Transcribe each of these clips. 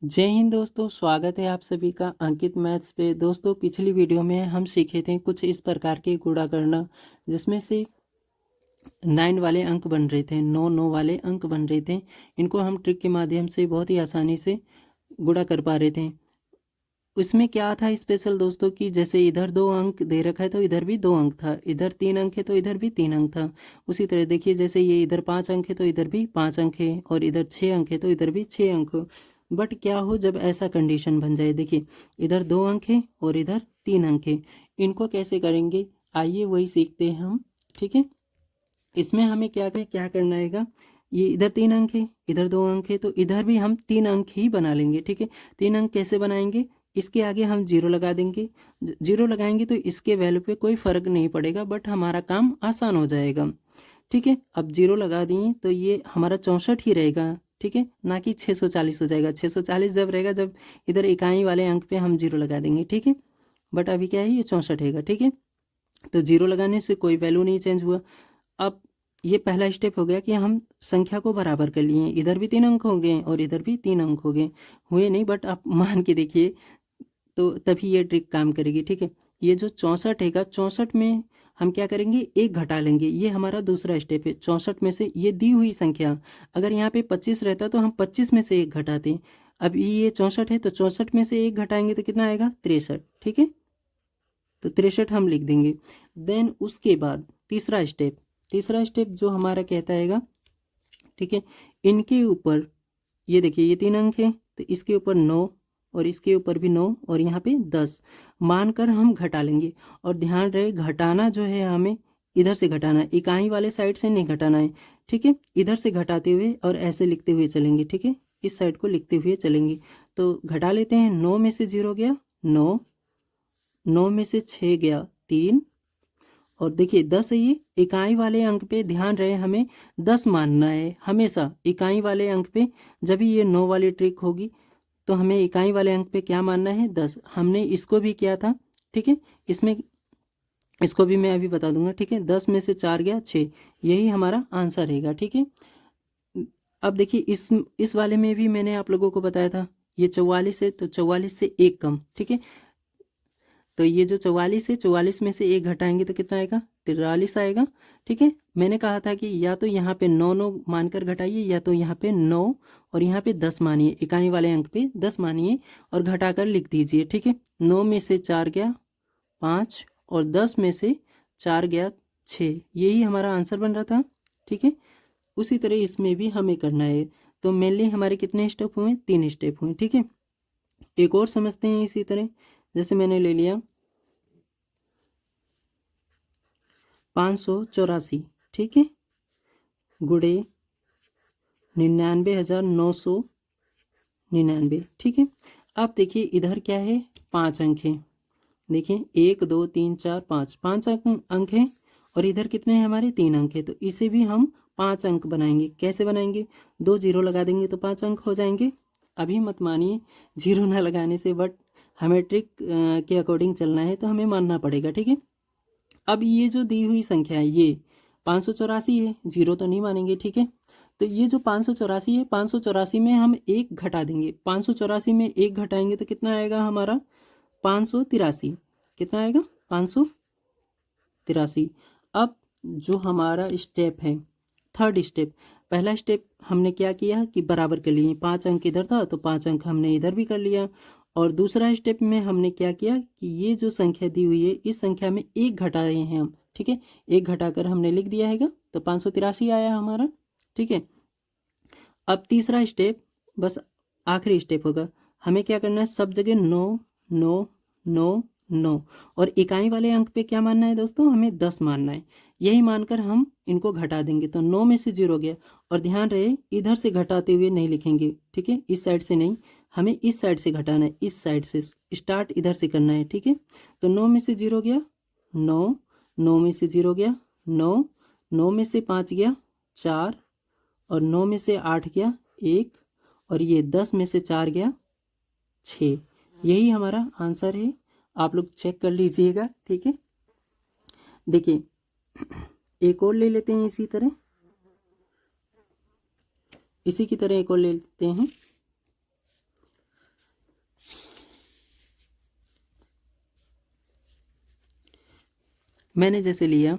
जय हिंद दोस्तों, स्वागत है आप सभी का अंकित मैथ्स पे। दोस्तों पिछली वीडियो में हम सीखे थे कुछ इस प्रकार के गुणा करना, जिसमें से 9 वाले अंक बन रहे थे, 9 वाले अंक बन रहे थे। इनको हम ट्रिक के माध्यम से बहुत ही आसानी से गुणा कर पा रहे थे। उसमें क्या था स्पेशल दोस्तों कि जैसे इधर 2 अंक दे रखा है तो इधर भी 2 अंक था, इधर 3 अंक है तो इधर भी 3 अंक था। उसी तरह देखिए, जैसे ये इधर 5 अंक है तो इधर भी 5 अंक है, और इधर 6 अंक है तो इधर भी 6 अंक हो। बट क्या हो जब ऐसा कंडीशन बन जाए, देखिए इधर 2 अंक है और इधर 3 अंक है, इनको कैसे करेंगे आइए वही सीखते हैं हम। ठीक है, इसमें हमें क्या करना है, ये इधर 3 अंक है, इधर 2 अंक है, तो इधर भी हम 3 अंक ही बना लेंगे। ठीक है, 3 अंक कैसे बनाएंगे, इसके आगे हम जीरो लगा देंगे। जीरो लगाएंगे तो इसके वैल्यू पे कोई फ़र्क नहीं पड़ेगा, बट हमारा काम आसान हो जाएगा। ठीक है, अब जीरो लगा दिए तो ये हमारा 64 ही रहेगा। ठीक है, ना कि 640 हो जाएगा। 640 जब रहेगा जब इधर इकाई वाले अंक पे हम जीरो लगा देंगे। ठीक है, बट अभी क्या है, ये 64 है। ठीक है, तो जीरो लगाने से कोई वैल्यू नहीं चेंज हुआ। अब ये पहला स्टेप हो गया कि हम संख्या को बराबर कर लिए। इधर भी 3 अंक हो गए और इधर भी 3 अंक हो गए, हुए नहीं बट आप मान के देखिए तो तभी ये ट्रिक काम करेगी। ठीक है, ये जो 64 है, 64 में हम क्या करेंगे, एक घटा लेंगे। ये हमारा दूसरा स्टेप है। 64 में से ये दी हुई संख्या, अगर यहाँ पे 25 रहता तो हम 25 में से एक घटाते। अब ये 64 है तो 64 में से एक घटाएंगे तो कितना आएगा, 63। ठीक है, तो 63 हम लिख देंगे। देन उसके बाद तीसरा स्टेप जो हमारा कहता हैगा, ठीक है, इनके ऊपर ये देखिए ये 3 अंक है तो इसके ऊपर 9 और इसके ऊपर भी 9 और यहाँ पे 10 मानकर हम घटा लेंगे। और ध्यान रहे घटाना जो है हमें इधर से घटाना है, इकाई वाले साइड से नहीं घटाना है। ठीक है, इधर से घटाते हुए और ऐसे लिखते हुए चलेंगे। ठीक है, इस साइड को लिखते हुए चलेंगे। तो घटा लेते हैं। 9 में से 0 गया 9, 9 में से 6 गया 3, और देखिए 10 है, ये इकाई वाले अंक पे ध्यान रहे हमें 10 मानना है हमेशा इकाई वाले अंक पे। जब भी ये 9 वाली ट्रिक होगी तो हमें इकाई वाले अंक पे क्या मानना है, 10। हमने इसको भी किया था। ठीक है, इसमें इसको भी मैं अभी बता दूंगा। ठीक है, 10 में से 4 गया 6, यही हमारा आंसर रहेगा। ठीक है, अब देखिए इस वाले में भी मैंने आप लोगों को बताया था, ये 44 है तो 44 से एक कम। ठीक है, तो ये जो 44 है, 44 में से एक घटाएंगे तो कितना आएगा, 43 आएगा। ठीक है, मैंने कहा था कि या तो यहाँ पे 9 मानकर घटाइए, या तो यहाँ पे 9 और यहाँ पे 10 मानिए, इकाई वाले अंक पे 10 मानिए और घटाकर लिख दीजिए। ठीक है, 9 में से 4 गया 5 और 10 में से 4 गया 6, यही हमारा आंसर बन रहा था। ठीक है, उसी तरह इसमें भी हमें करना है। तो मेनली हमारे कितने स्टेप हुए, 3 स्टेप हुए। ठीक है, एक और समझते हैं इसी तरह। जैसे मैंने ले लिया 584, ठीक है, गुड़े 99,999। ठीक है, अब देखिए इधर क्या है, 5 अंक है। देखिए 1 2 3 4 5, 5 अंक है, और इधर कितने हैं हमारे, 3 अंक है। तो इसे भी हम 5 अंक बनाएंगे। कैसे बनाएंगे, 2 जीरो लगा देंगे तो 5 अंक हो जाएंगे। अभी मत मानिए जीरो ना लगाने से, बट हमें ट्रिक के अकॉर्डिंग चलना है तो हमें मानना पड़ेगा। ठीक है, अब ये जो दी हुई संख्या है ये 584 है, जीरो तो नहीं मानेंगे। ठीक है, तो ये जो 584 है, 584 में हम एक घटा देंगे। 584 में एक घटाएंगे तो कितना आएगा हमारा, 583। कितना आएगा, 583। अब जो हमारा स्टेप है, थर्ड स्टेप, पहला स्टेप हमने क्या किया कि बराबर कर लिए, 5 अंक इधर था तो 5 अंक हमने इधर भी कर लिया। और दूसरा स्टेप में हमने क्या किया कि ये जो संख्या दी हुई है इस संख्या में एक घटाए हैं हम। ठीक है, एक घटाकर हमने लिख दिया हैगा तो 583 आया हमारा। ठीक है, अब तीसरा स्टेप, बस आखिरी स्टेप होगा। हमें क्या करना है, सब जगह 9 9 9 9, और इकाई वाले अंक पे क्या मानना है दोस्तों, हमें 10 मानना है। यही मानकर हम इनको घटा देंगे तो 9 में से 0 गया। और ध्यान रहे इधर से घटाते हुए नहीं लिखेंगे। ठीक है, इस साइड से नहीं, हमें इस साइड से घटाना है, इस साइड से स्टार्ट इधर से करना है। ठीक है, तो 9 में से 0 गया 9, 9 में से 0 गया 9, 9 में से 5 गया 4, और 9 में से 8 गया 1, और ये 10 में से 4 गया 6, यही हमारा आंसर है। आप लोग चेक कर लीजिएगा। ठीक है, देखिए एक और ले लेते हैं इसी की तरह एक और ले लेते हैं। मैंने जैसे लिया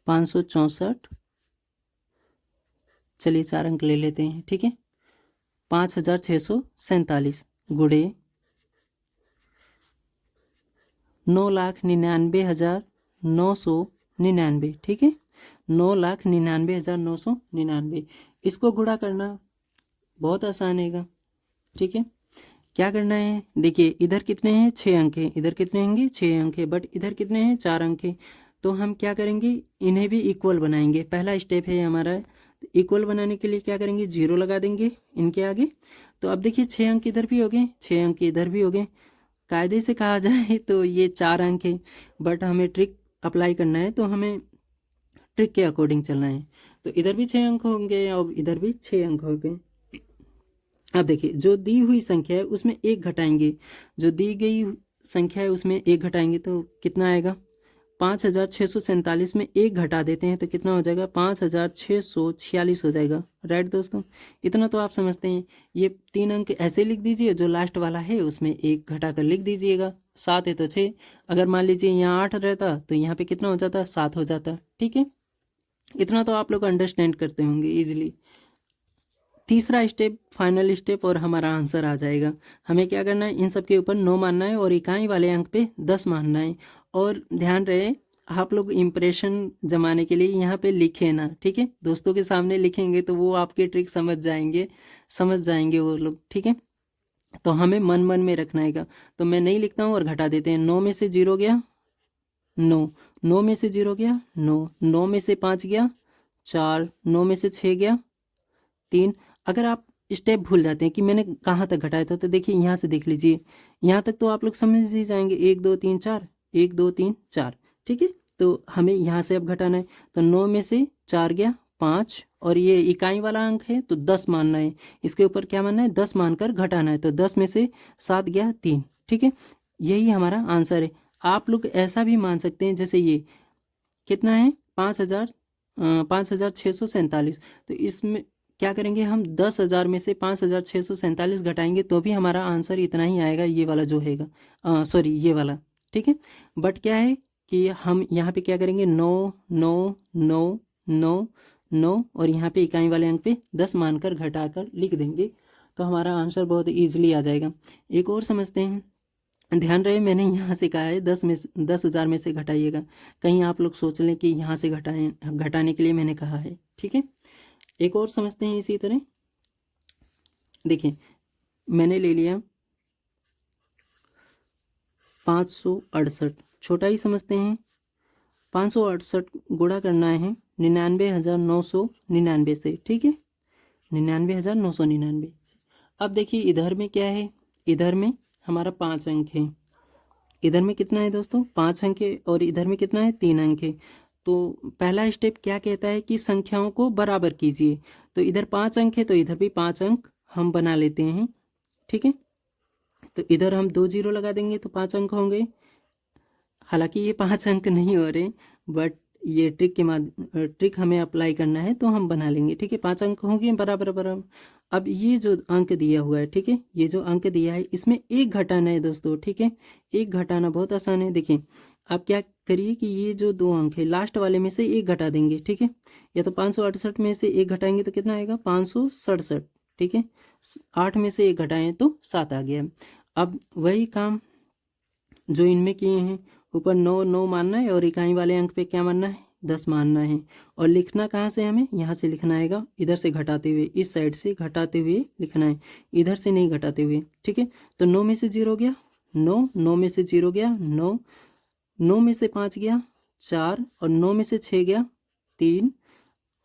564, चलिए 4 अंक ले लेते हैं, ठीक है। 5647 गुणे 9,99,999, ठीक है। 9,99,999 इसको गुणा करना बहुत आसान हैगा, ठीक है। क्या करना है, देखिए इधर कितने हैं 6 अंक हैं, इधर कितने होंगे 6 अंक है, बट इधर कितने हैं 4 अंक हैं। तो हम क्या करेंगे, इन्हें भी इक्वल बनाएंगे। पहला स्टेप है हमारा, इक्वल बनाने के लिए क्या करेंगे, 0 लगा देंगे इनके आगे। तो अब देखिए 6 अंक इधर भी हो गए, 6 अंक इधर भी हो गए। कायदे से कहा जाए तो ये 4 अंक है, बट हमें ट्रिक अप्लाई करना है, तो हमें ट्रिक के अकॉर्डिंग चलना है। तो इधर भी 6 अंक होंगे और इधर भी 6 अंक होंगे। अब देखिए जो दी हुई संख्या है उसमें 1 घटाएंगे, जो दी गई संख्या है उसमें 1 घटाएंगे तो कितना आएगा, 5647 में 1 घटा देते हैं तो कितना हो जाएगा, 5646 हो जाएगा। राइट दोस्तों, इतना तो आप समझते हैं। ये 3 अंक ऐसे लिख दीजिए, जो लास्ट वाला है उसमें 1 घटा कर लिख दीजिएगा। 7 है तो 6, अगर मान लीजिए यहाँ 8 रहता तो यहाँ पे कितना हो जाता, 7 हो जाता, ठीक है। इतना तो आप लोग अंडरस्टैंड करते होंगे इजीली। तीसरा स्टेप, फाइनल स्टेप, और हमारा आंसर आ जाएगा। हमें क्या करना है, इन सब के ऊपर 9 मानना है और इकाई वाले अंक पे 10 मानना है। और ध्यान रहे आप लोग इम्प्रेशन जमाने के लिए यहाँ पे लिखे ना, ठीक है। दोस्तों के सामने लिखेंगे तो वो आपके ट्रिक समझ जाएंगे वो लोग, ठीक है। तो हमें मन मन में रखना है। तो मैं नहीं लिखता हूँ और घटा देते हैं। 9 में से 0 गया 9, 9 में से 0 गया 9, 9 में से 5 गया 4, 9 में से 6 गया 3। अगर आप स्टेप भूल जाते हैं कि मैंने कहाँ तक घटाया था, तो देखिए यहाँ से देख लीजिए, यहाँ तक तो आप लोग समझ ही जाएंगे, 1 2 3 4, 1 2 3 4, ठीक है। तो हमें यहाँ से अब घटाना है, तो 9 में से 4 गया 5, और ये इकाई वाला अंक है तो 10 मानना है, इसके ऊपर क्या मानना है, 10 मानकर घटाना है। तो 10 में से 7 गया 3, ठीक है। यही हमारा आंसर है। आप लोग ऐसा भी मान सकते हैं, जैसे ये कितना है 5647, तो इसमें क्या करेंगे हम, 10,000 में से 5647 घटाएंगे तो भी हमारा आंसर इतना ही आएगा, ये वाला जो हैगा, सॉरी ये वाला, ठीक है। बट क्या है कि हम यहाँ पे क्या करेंगे, 9 9 9 9 9 और यहाँ पे इकाई वाले अंक पे 10 मानकर घटाकर लिख देंगे, तो हमारा आंसर बहुत ईजिली आ जाएगा। एक और समझते हैं। ध्यान रहे मैंने यहाँ से कहा है 10,000 में से घटाइएगा, कहीं आप लोग सोच लें कि यहाँ से घटाने के लिए मैंने कहा है, ठीक है। एक और समझते हैं इसी तरह। देखिए मैंने ले लिया 568, छोटा ही समझते हैं। 568 गुणा करना है 99,999 से, ठीक है, 99,999 से। अब देखिए इधर में क्या है, इधर में हमारा 5 अंक है, इधर में कितना है दोस्तों 5 अंक है, और इधर में कितना है 3 अंक है। तो पहला स्टेप क्या कहता है कि संख्याओं को बराबर कीजिए। तो इधर 5 अंक है तो इधर भी 5 अंक हम बना लेते हैं, ठीक है। तो इधर हम 2 0 लगा देंगे तो 5 अंक होंगे। हालांकि ये 5 अंक नहीं हो रहे, बट ये ट्रिक हमें अप्लाई करना है तो हम बना लेंगे, ठीक है। 5 अंक होंगे बराबर बराबर। अब ये जो अंक दिया हुआ है, ठीक है, ये जो अंक दिया है इसमें 1 घटाना है दोस्तों, ठीक है। 1 घटाना बहुत आसान है। देखिए आप क्या करिए कि ये जो 2 अंक है लास्ट वाले में से 1 घटा देंगे, ठीक है। या तो 568 में से 1 घटाएंगे तो कितना आएगा 567, ठीक है। 8 में से 1 घटाएं तो 7 आ गया। अब वही काम जो इनमें किए हैं, ऊपर 9 9 मानना है और इकाई वाले अंक पे क्या मानना है 10 मानना है। और लिखना कहाँ से, हमें यहाँ से लिखना आएगा, इधर से घटाते हुए, इस साइड से घटाते हुए लिखना है, इधर से नहीं घटाते हुए, ठीक है। तो 9 में से 0 गया 9, 9 में से 0 गया 9, 9 में से 5 गया 4, और 9 में से 6 गया 3,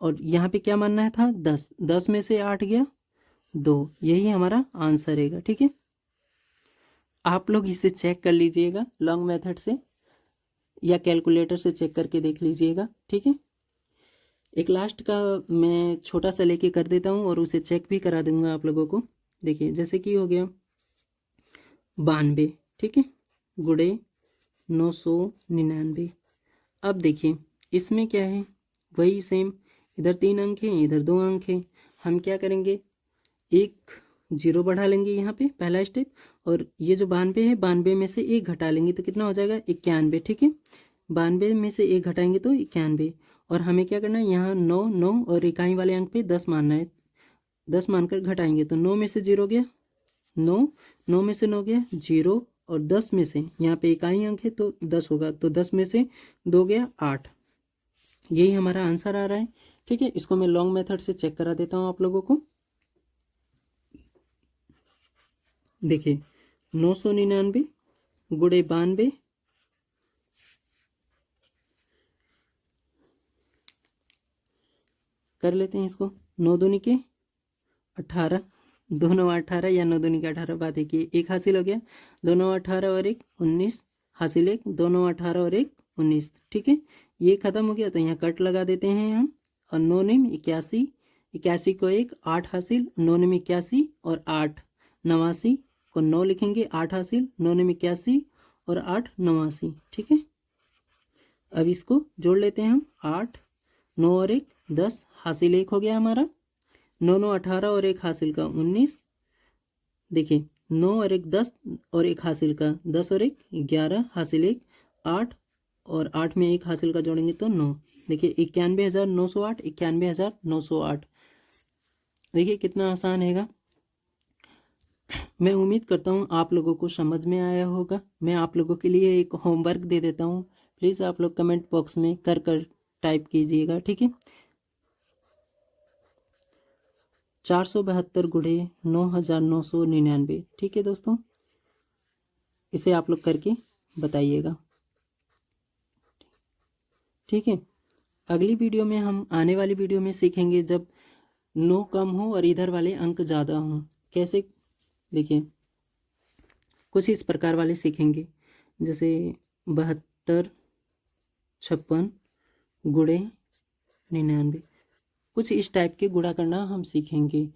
और यहाँ पे क्या मानना है था 10, 10 में से 8 गया 2। यही हमारा आंसर रहेगा, ठीक है। आप लोग इसे चेक कर लीजिएगा लॉन्ग मेथड से या कैलकुलेटर से चेक करके देख लीजिएगा, ठीक है। एक लास्ट का मैं छोटा सा लेके कर देता हूँ और उसे चेक भी करा दूंगा आप लोगों को। देखिए जैसे कि हो गया 92, ठीक है, गुणे 999। अब देखिए इसमें क्या है, वही सेम, इधर 3 अंक हैं इधर 2 अंक हैं। हम क्या करेंगे, एक जीरो बढ़ा लेंगे यहाँ पे पहला स्टेप, और ये जो 92 है 92 में से एक घटा लेंगे तो कितना हो जाएगा 91, ठीक है। 92 में से एक घटाएंगे तो 91, और हमें क्या करना है यहाँ 9 9 और इकाई वाले अंक पे 10 मानना है। 10 मानकर घटाएंगे तो 9 में से 0 गया 9, 9 में से 9 गया 0, और 10 में से यहाँ पे इकाई अंक है तो 10 होगा, तो 10 में से 2 गया 8। यही हमारा आंसर आ रहा है, ठीक है। इसको मैं लॉन्ग मेथड से चेक करा देता हूँ आप लोगों को। देखिए 999 गुणे 92 कर लेते हैं इसको। 9 दूनी के 18, दोनों 18 या 9 दूनी के 18, बात एक ही, एक हासिल हो गया। दोनों 18 और एक 19 हासिल एक, दोनों 18 और एक 19, ठीक है। ये खत्म हो गया तो यहाँ कट लगा देते हैं हम, और 9 निम 81, 81 को एक 8 हासिल, 9 निम 81 और 8 89 को 9 लिखेंगे, 8 हासिल, 9 निम 81 और 8 89, ठीक है। अब इसको जोड़ लेते हैं हम, 8 9 और एक 10 हासिल एक हो गया हमारा, 9 9 18 और एक हासिल का 19, देखिए 9 और एक 10 और एक हासिल का 10 और एक 11 हासिल एक 8, और 8 में एक हासिल का जोड़ेंगे तो 9, देखिए 91,908, 91,908। देखिए कितना आसान हैगा। मैं उम्मीद करता हूँ आप लोगों को समझ में आया होगा। मैं आप लोगों के लिए एक होमवर्क दे देता हूँ, प्लीज़ आप लोग कमेंट बॉक्स में कर टाइप कीजिएगा, ठीक है। 472 गुणे 9,999, ठीक है दोस्तों, इसे आप लोग करके बताइएगा, ठीक है। अगली वीडियो में हम आने वाली वीडियो में सीखेंगे जब 9 कम हो और इधर वाले अंक ज़्यादा हों कैसे। देखिए कुछ इस प्रकार वाले सीखेंगे, जैसे 72 56 गुणे 99, कुछ इस टाइप के गुणा करना हम सीखेंगे।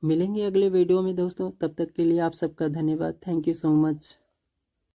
मिलेंगे अगले वीडियो में दोस्तों, तब तक के लिए आप सबका धन्यवाद। Thank you so much.